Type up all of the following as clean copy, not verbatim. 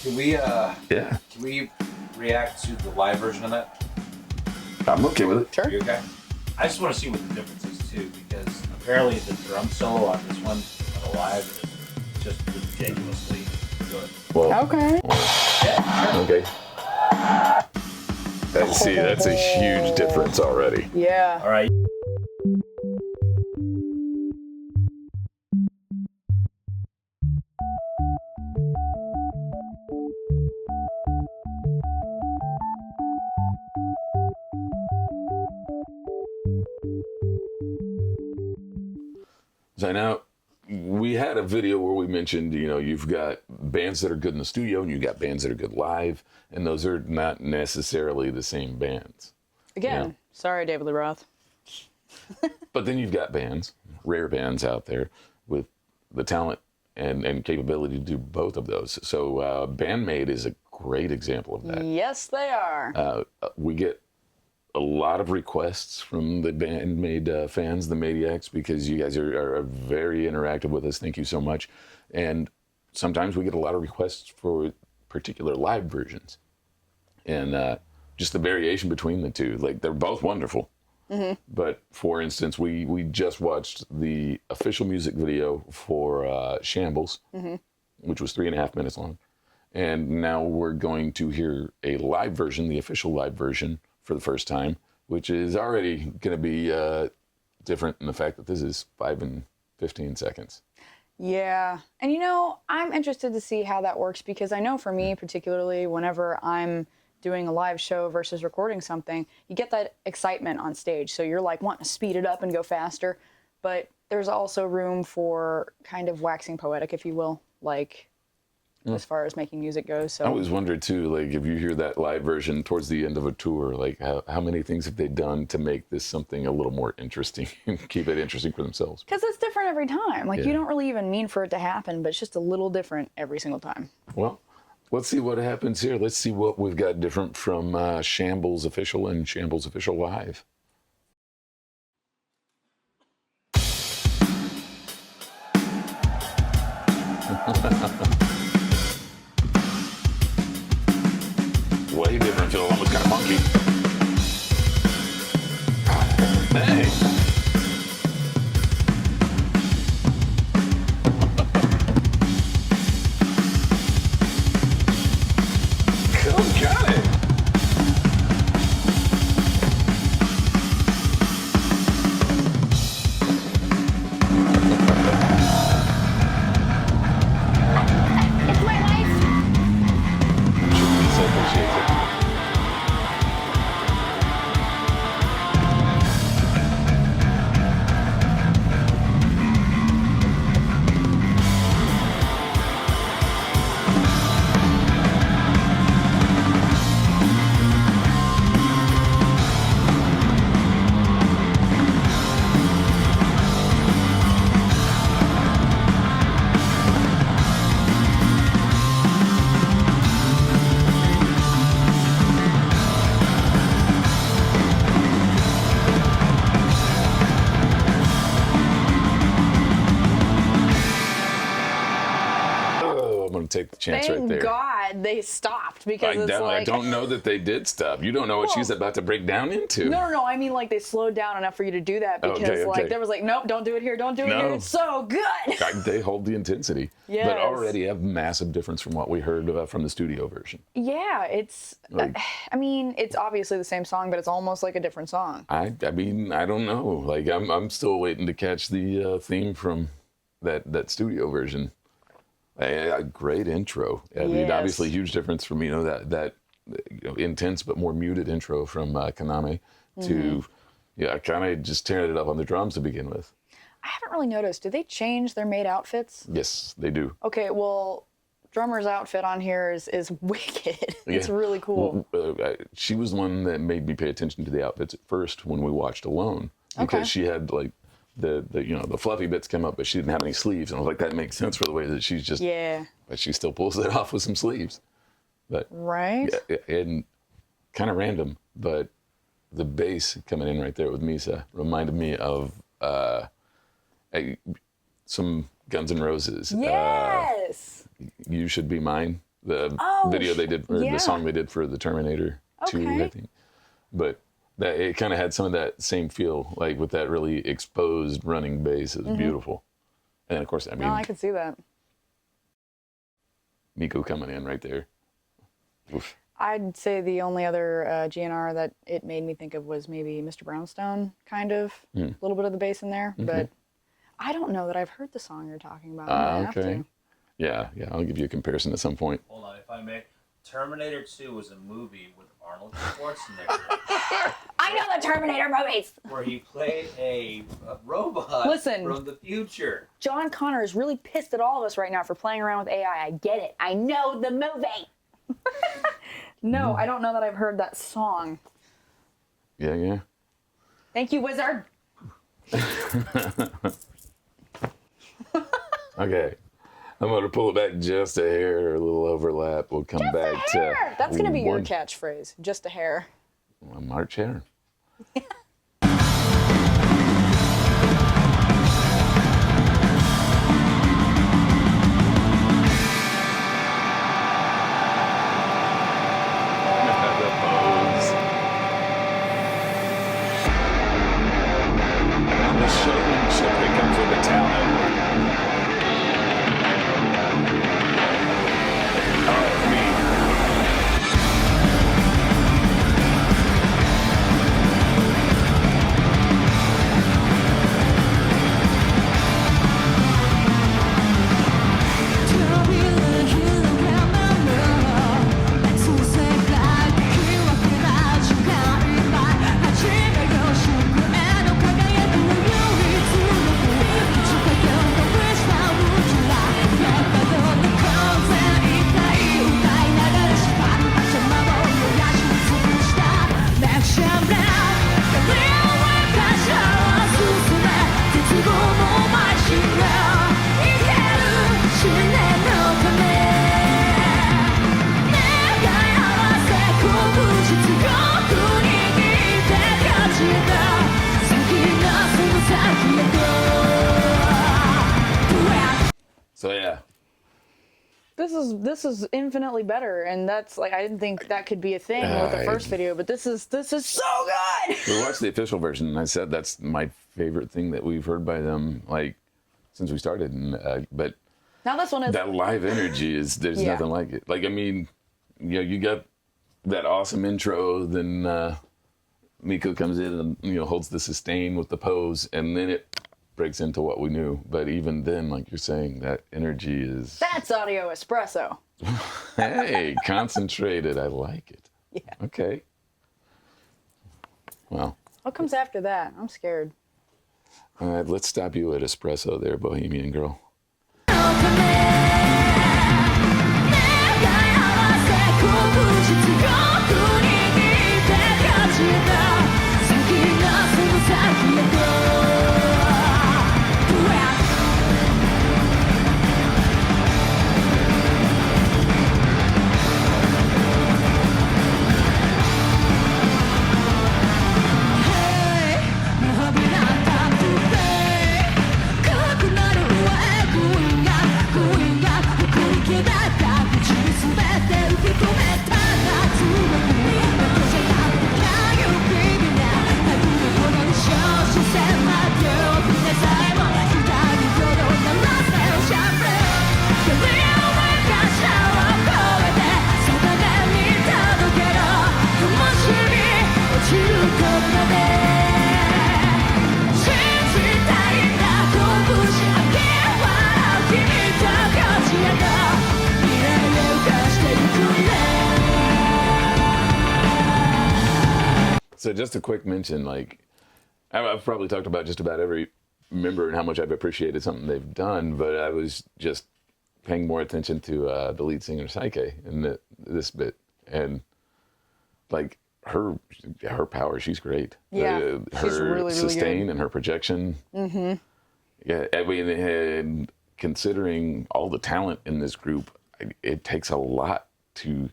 Can we Yeah, can we react to the live version of that? I'm okay with it. Are Sure. you okay? I just want to see what the difference is too, because apparently the drum solo on this one on the live is just ridiculously good. Well, Okay. Yeah, sure. okay. I see, that's a huge difference already. Yeah. All right. So now, we had a video where we mentioned, you've got bands that are good in the studio and you've got bands that are good live, and those are not necessarily the same bands. Again, Yeah. sorry, David Lee Roth. But then you've got bands, rare bands out there with the talent and capability to do both of those. So Band-Maid is a great example of that. Yes, they are. We get a lot of requests from the Band-Maid fans, the Maniacs, because you guys are very interactive with us. Thank you so much. And sometimes we get a lot of requests for particular live versions. And just the variation between the two, like they're both wonderful. Mm-hmm. But for instance, we just watched the official music video for Shambles, mm-hmm. which was 3.5 minutes long. And now we're going to hear a live version, the official live version, for the first time, which is already going to be different in the fact that this is 5 and 15 seconds. Yeah. And I'm interested to see how that works, because I know for me particularly, whenever I'm doing a live show versus recording something, you get that excitement on stage. So you're like wanting to speed it up and go faster. But there's also room for kind of waxing poetic, if you will, like as far as making music goes. So I always wondered too, like if you hear that live version towards the end of a tour, like how many things have they done to make this something a little more interesting and keep it interesting for themselves? because it's different every time. Like Yeah. you don't really even mean for it to happen, but it's just a little different every single time. Well, let's see what happens here. Let's see what we've got different from Shambles Official and Shambles Official Live. Way different, feel almost kind of funky. Hey. Cool, got it. It's my life. So appreciates it. Oh, I'm going to take the chance right Thank there. God they stopped, because it's I like don't know that they did stop. You don't know what she's about to break down into. No. I mean, like, they slowed down enough for you to do that, because, Okay. like, there was like, nope, don't do it here, don't do it No. here. It's so good. They hold the intensity, Yes. but already have massive difference from what we heard from the studio version. Yeah, it's, I mean, it's obviously the same song, but it's almost like a different song. I mean, I don't know. Like, I'm still waiting to catch the theme from that studio version. A great intro. I mean, Yes. obviously, huge difference from that intense but more muted intro from Kaname to kind of just tearing it up on the drums to begin with. I haven't really noticed. Do they change their maid outfits? Yes, they do. Okay, well, drummer's outfit on here is wicked. It's Yeah. really cool. Well, she was the one that made me pay attention to the outfits at first when we watched Alone, because Okay. she had like the fluffy bits come up, but she didn't have any sleeves, and I was like, that makes sense for the way that she's just. Yeah. But she still pulls it off with some sleeves, but Right? yeah, and kind of random, but the bass coming in right there with Misa reminded me of some Guns N' Roses. Yes. You Should Be Mine. The Oh, video they did, or yeah. the song they did for the Terminator 2, I Okay. think. But that it kind of had some of that same feel, like with that really exposed running bass. It was beautiful. And of course, I mean, No, I could see that. Nico coming in right there. Oof. I'd say the only other GNR that it made me think of was maybe Mr. Brownstone, kind of. A little bit of the bass in there, but I don't know that I've heard the song you're talking about. I'm gonna have Okay. to. Yeah, I'll give you a comparison at some point. Hold on, if I may. Terminator 2 was a movie with Arnold Schwarzenegger I know the Terminator movies. where he played a robot Listen. from the future. John Connor is really pissed at all of us right now for playing around with AI. I get it. I know the movie. No, I don't know that I've heard that song. Yeah. Thank you, wizard. Okay. I'm going to pull it back just a hair, a little overlap. We'll come back to... That's going to be your one- catchphrase. Just a hair. A March hair. The pose. And the showmanship that comes with the talent. Oh, me. So yeah, This is infinitely better, and that's like I didn't think that could be a thing with the first video, but this is so good. we watched the official version, and I said that's my favorite thing that we've heard by them, like since we started. And but Now this one is that live energy is there's Yeah. nothing like it. Like I mean, you got that awesome intro, then Miko comes in and holds the sustain with the pose, and then it breaks into what we knew. But even then, like you're saying, that energy is that's audio espresso. hey, concentrated. I like it. Yeah. Okay. Well, What comes after that? I'm scared. all right, let's stop you at espresso there, Bohemian Girl. So just a quick mention, like I've probably talked about just about every member and how much I've appreciated something they've done, but I was just paying more attention to the lead singer Psyche in this bit, and like her power, she's great. Yeah, her she's really, really sustain good. and her projection. Mm-hmm. Yeah, I mean, and considering all the talent in this group, it takes a lot to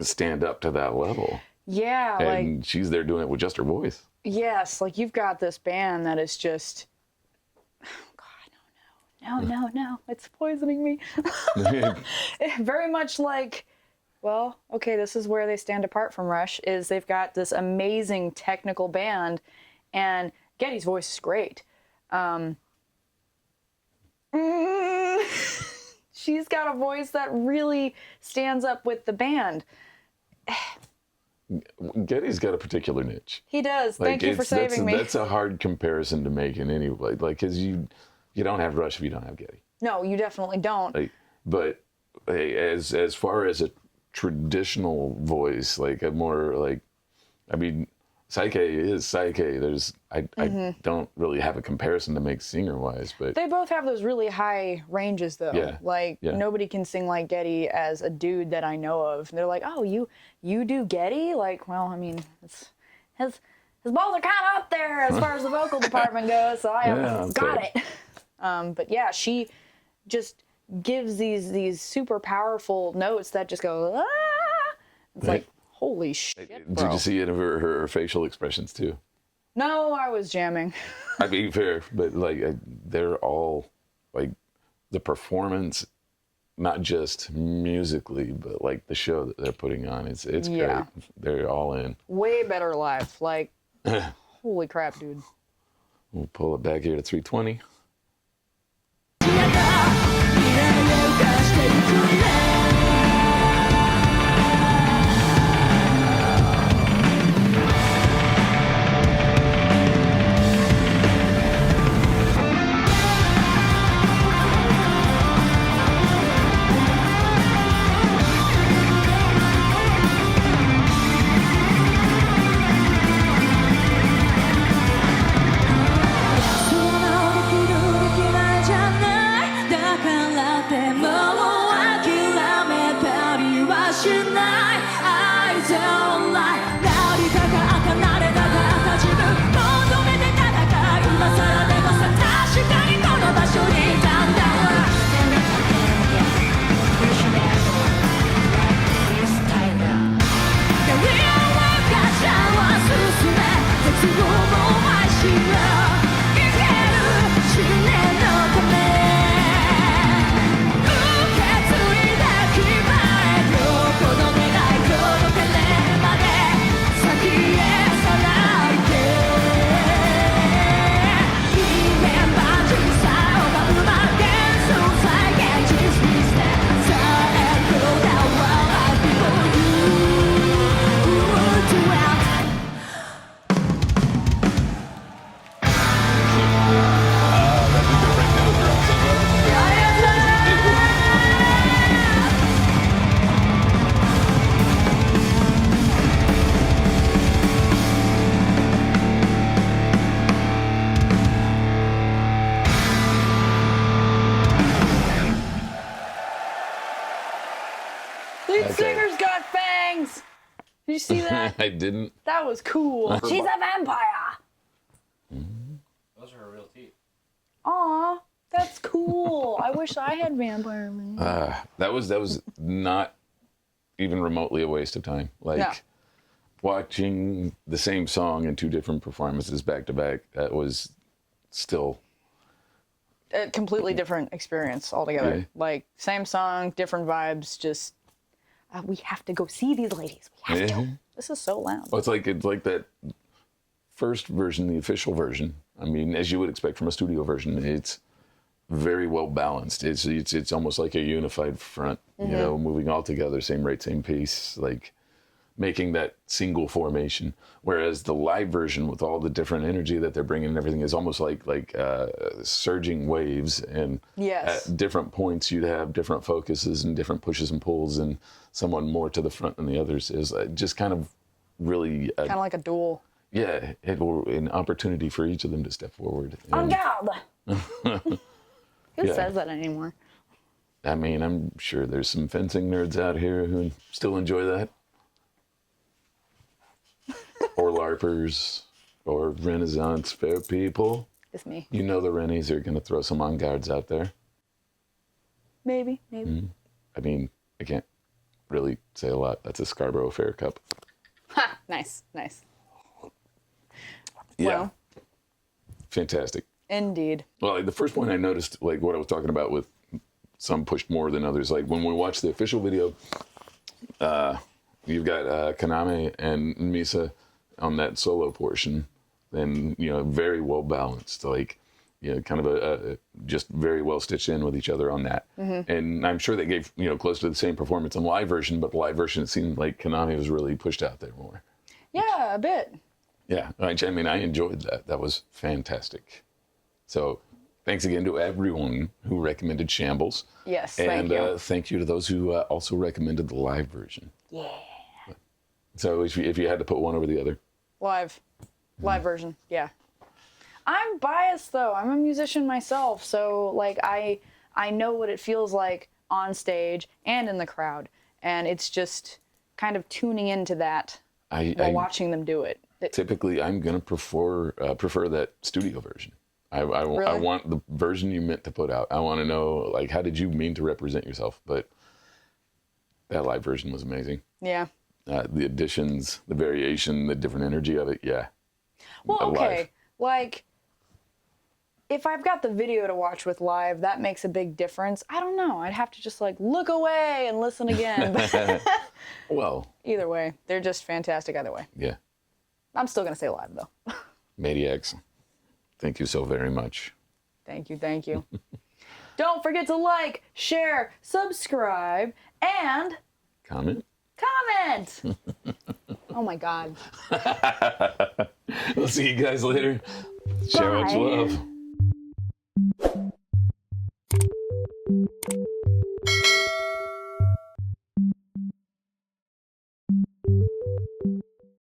stand up to that level. Yeah, And she's there doing it with just her voice. yes, like you've got this band that is just, oh God, no, it's poisoning me. Very much like, well, okay, this is where they stand apart from Rush, is they've got this amazing technical band, and Getty's voice is great. She's got a voice that really stands up with the band. Getty's got a particular niche. He does. Thank you for saving me. That's a hard comparison to make in any way. Like, because you don't have Rush if you don't have Getty. No, you definitely don't. Like, but hey, as far as a traditional voice, like a more like, I mean, Psyche is Psyche. I don't really have a comparison to make singer wise, but they both have those really high ranges though. Yeah. Like nobody can sing like Getty as a dude that I know of. And they're like, oh, you do Getty? Like, well, I mean, his balls are kind of up there as far as the vocal department goes, so I got it. But yeah, she just gives these super powerful notes that just go, ah! It's like, holy shit, bro. Did you see any of her facial expressions too? No, I was jamming. I mean, fair, but like they're all like the performance, not just musically, but like the show that they're putting on. It's great. They're all in. Way better live. Like, holy crap, dude. We'll pull it back here to 320. Lead singer's got fangs. Did you see that? I didn't. That was cool. She's a vampire. Those are her real teeth. Aw, that's cool. I wish I had vampire legs. That was not even remotely a waste of time. Like No. watching the same song in two different performances back to back. That was still A completely different experience altogether. Yeah. Like, same song, different vibes, just, we have to go see these ladies. We have to. This is so loud. Well, it's like that first version, the official version. I mean, as you would expect from a studio version, it's very well balanced. It's almost like a unified front, you know, moving all together, same rate, same pace, like making that single formation. Whereas the live version, with all the different energy that they're bringing and everything, is almost like surging waves. And Yes. at different points, you'd have different focuses and different pushes and pulls, and someone more to the front than the others. Is just kind of really Kind of like a duel. yeah, an opportunity for each of them to step forward. On And, guard! Who Yeah. says that anymore? I mean, I'm sure there's some fencing nerds out here who still enjoy that. Or LARPers, or Renaissance fair people. It's me. You know the Rennies are going to throw some on guards out there. Maybe. I mean, I can't really say a lot. That's a Scarborough Fair Cup. Ha! Nice. Yeah. Well, Fantastic. Indeed. Well, like, the first point I noticed, like what I was talking about with some pushed more than others, like when we watched the official video, you've got Kaname and Misa on that solo portion, and very well balanced, like kind of a just very well stitched in with each other on that. And I'm sure they gave close to the same performance on the live version, but the live version it seemed like Kaname was really pushed out there more. Yeah, a bit. Yeah, I mean I enjoyed that. That was fantastic. So thanks again to everyone who recommended Shambles. Yes, and thank you. Thank you to those who also recommended the live version. Yeah. So if you had to put one over the other. Live version, yeah. I'm biased though. I'm a musician myself, so like I know what it feels like on stage and in the crowd, and it's just kind of tuning into that while watching them do it. Typically, I'm gonna prefer that studio version. I Really? want the version you meant to put out. I want to know, like, how did you mean to represent yourself? But that live version was amazing. Yeah. The additions, the variation, the different energy of it. Yeah. Well, okay. Live. Like, if I've got the video to watch with live, that makes a big difference. I don't know. I'd have to just like look away and listen again. Well. Either way, they're just fantastic either way. Yeah. I'm still gonna say live though. Maniacs, thank you so very much. Thank you, thank you. Don't forget to like, share, subscribe, and Comment. Oh my God. We'll see you guys later. Share much Bye. love.